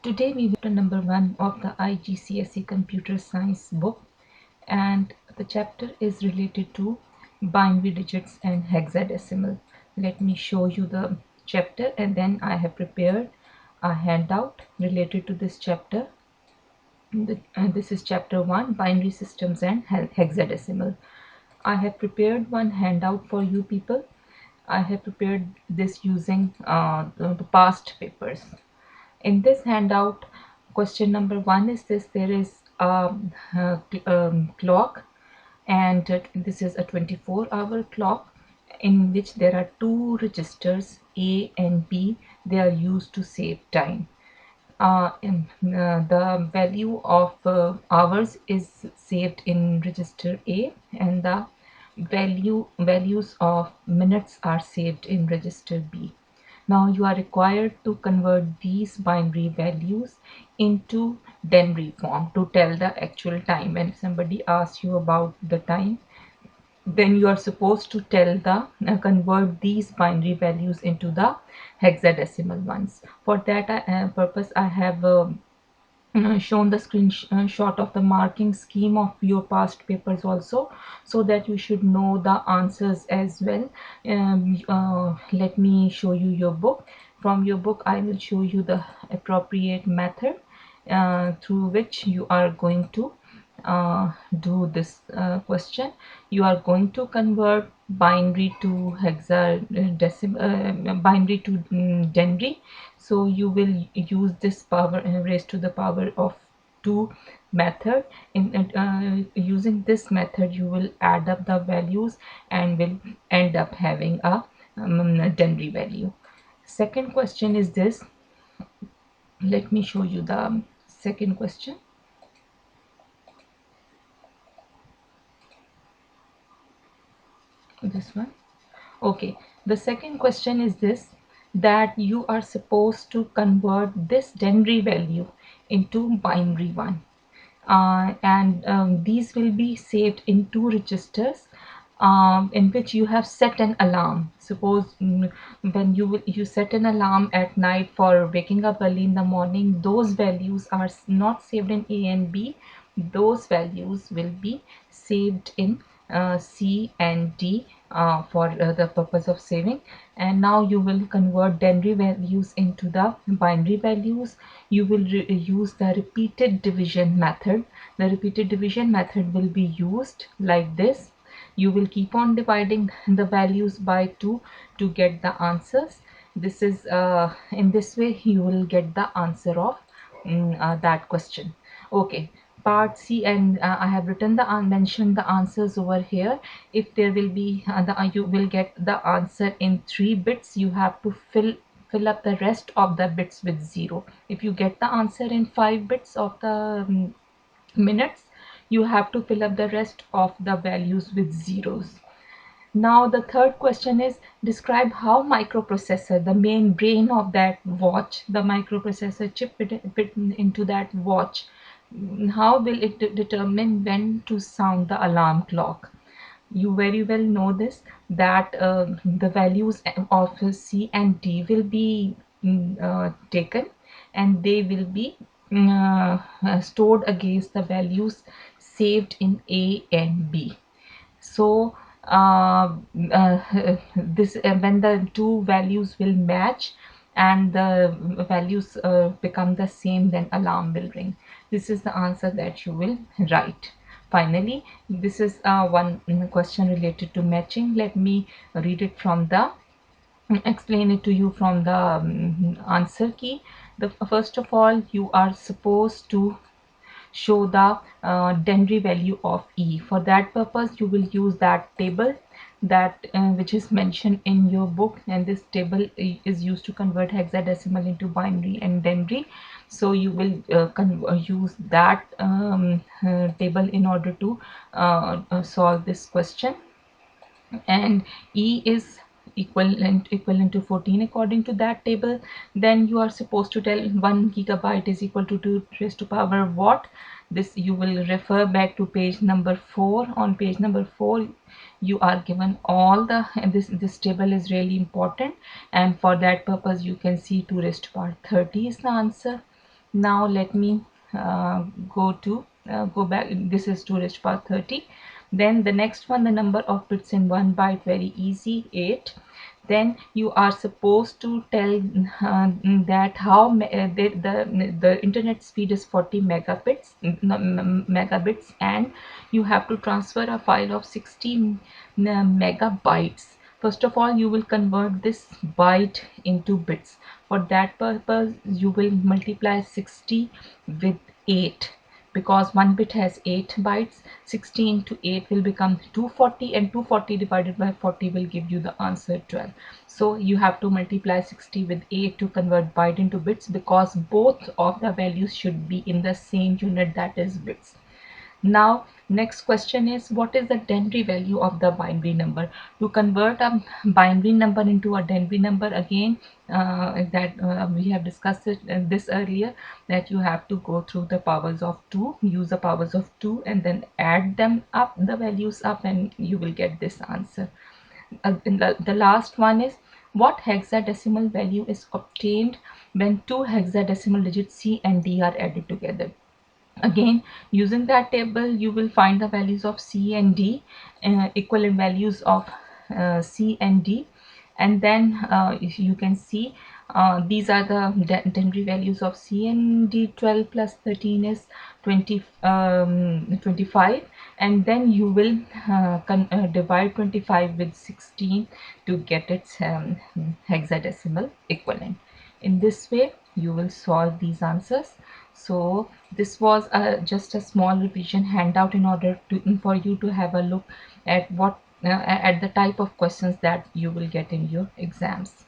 Today we will chapter number 1 of the IGCSE Computer Science book, and the chapter is related to binary digits and hexadecimal. Let me show you the chapter, and then I have prepared a handout related to this chapter. This is chapter 1, binary systems and hexadecimal. I have prepared one handout for you people. I have prepared this using the past papers. In this handout, question number 1 is this: there is a clock, and this is a 24-hour clock in which there are two registers A and B. They are used to save time. The value of hours is saved in register A, and the values of minutes are saved in register B. Now you are required to convert these binary values into denary form to tell the actual time. When somebody asks you about the time, then you are supposed to tell the convert these binary values into the hexadecimal ones. For that purpose, I have shown the screenshot of the marking scheme of your past papers also, so that you should know the answers as well. Let me show you your book. From your book, I will show you the appropriate method through which you are going to do this question. You are going to convert binary to hexadecimal, binary to denary. So you will use this power raised to the power of 2 method. Using this method, you will add up the values and will end up having a denary value. Second question is this. Let me show you the second question. This one. Okay, the second question is this: that you are supposed to convert this denary value into binary one, and these will be saved in two registers in which you have set an alarm. Suppose when you set an alarm at night for waking up early in the morning, those values are not saved in A and B. Those values will be saved in C and D for the purpose of saving. And now you will convert denary values into the binary values. You will use the repeated division method. The repeated division method will be used like this. You will keep on dividing the values by 2 to get the answers. This is in this way you will get the answer of that question. Okay, part C, and I have written the mentioned the answers over here. If there will be you will get the answer in 3 bits. You have to fill up the rest of the bits with 0. If you get the answer in 5 bits of the minutes, you have to fill up the rest of the values with zeros. Now the third question is: describe how microprocessor, the main brain of that watch, the microprocessor chip fit into that watch, how will it determine when to sound the alarm clock? You very well know this, that the values of C and D will be taken, and they will be stored against the values saved in A and B. So this when the two values will match and the values become the same, then alarm will ring. This is the answer that you will write. Finally, this is one question related to matching. Let me read it from the explain it to you from the answer key. The first of all, you are supposed to show the denary value of E. For that purpose, you will use that table that which is mentioned in your book, and this table is used to convert hexadecimal into binary and denary. So you will use that table in order to solve this question. And E is equivalent to 14 according to that table. Then you are supposed to tell 1 gigabyte is equal to 2 raised to power what. This you will refer back to page number 4. On page number 4 you are given all the, this table is really important, and for that purpose you can see 2 raised to power 30 is the answer. Now let me uh, go back. This is 2 raised to power 30. Then the next one, the number of bits in 1 byte, very easy, 8. Then you are supposed to tell that how the internet speed is 40 megabits, megabits, and you have to transfer a file of 60 megabytes. First of all, you will convert this byte into bits. For that purpose, you will multiply 60 with 8, because one bit has 8 bytes. 60 into 8 will become 240, and 240 divided by 40 will give you the answer 12. So you have to multiply 60 with 8 to convert byte into bits, because both of the values should be in the same unit, that is bits. Now, next question is, what is the denary value of the binary number? To convert a binary number into a denary number, again, that we have discussed this earlier, that you have to go through the powers of 2, use the powers of 2, and then add them up, the values up, and you will get this answer. And the last one is, what hexadecimal value is obtained when two hexadecimal digits C and D are added together? Again, using that table, you will find the values of C and D, equivalent values of C and D, and then if you can see, these are the denary values of C and D. 12 plus 13 is 25, and then you will divide 25 with 16 to get its hexadecimal equivalent. In this way, you will solve these answers. So this was just a small revision handout in order to for you to have a look at what at the type of questions that you will get in your exams.